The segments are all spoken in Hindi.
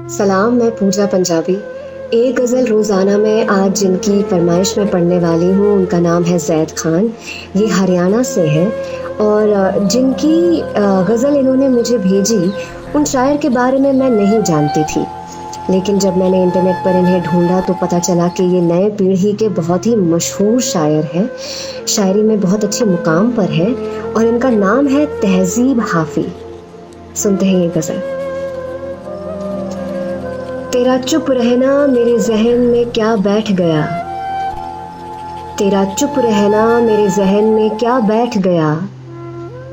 सलाम, मैं पूजा पंजाबी। एक गज़ल रोज़ाना में आज जिनकी फरमाइश में पढ़ने वाली हूँ उनका नाम है ज़ैद ख़ान। ये हरियाणा से है और जिनकी गज़ल इन्होंने मुझे भेजी उन शायर के बारे में मैं नहीं जानती थी, लेकिन जब मैंने इंटरनेट पर इन्हें ढूंढा तो पता चला कि ये नए पीढ़ी के बहुत ही मशहूर शायर हैं, शायरी में बहुत अच्छे मुकाम पर है और इनका नाम है तहज़ीब हाफ़ी। सुनते हैं ये गज़ल। तेरा चुप रहना मेरे जहन में क्या बैठ गया, तेरा चुप रहना मेरे जहन में क्या बैठ गया,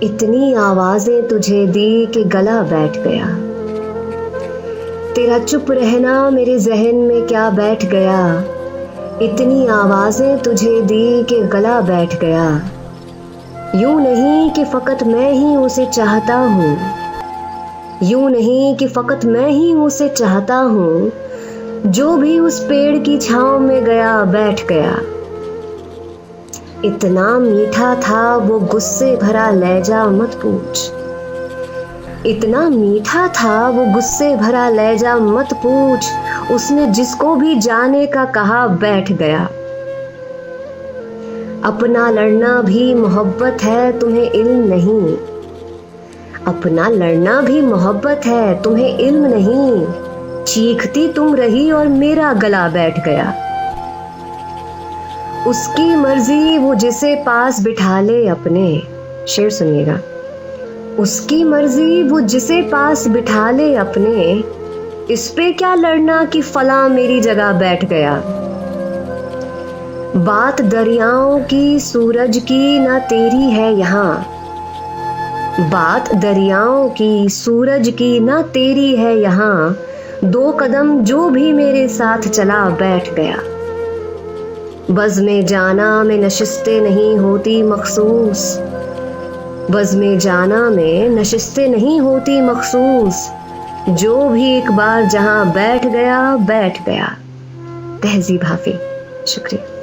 इतनी आवाज़ें तुझे दी कि गला बैठ गया। तेरा चुप रहना मेरे जहन में क्या बैठ गया, इतनी आवाज़ें तुझे दी कि गला बैठ गया। यूं नहीं कि फ़कत मैं ही उसे चाहता हूँ, यूं नहीं कि फ़कत मैं ही उसे चाहता हूँ, जो भी उस पेड़ की छाँव में गया बैठ गया। इतना मीठा था वो गुस्से भरा लहजा मत पूछ, इतना मीठा था वो गुस्से भरा लहजा मत पूछ, उसने जिसको भी जाने का कहा बैठ गया। अपना लड़ना भी मोहब्बत है तुम्हें इल्म नहीं, अपना लड़ना भी मोहब्बत है तुम्हें इल्म नहीं, चीखती तुम रही और मेरा गला बैठ गया। उसकी मर्जी वो जिसे पास बिठा ले अपने, शेर सुनिएगा। उसकी मर्जी वो जिसे पास बिठा ले अपने, इस पे क्या लड़ना कि फला मेरी जगह बैठ गया। बात दरियाओं की सूरज की ना तेरी है यहाँ, बात दरियाओं की सूरज की ना तेरी है यहाँ, दो कदम जो भी मेरे साथ चला बैठ गया। बज़्म जाना में नशिस्तें नहीं होती मखसूस, बज़्म जाना में नशिस्तें नहीं होती मखसूस, जो भी एक बार जहां बैठ गया बैठ गया। तहज़ीब हाफ़ी। शुक्रिया।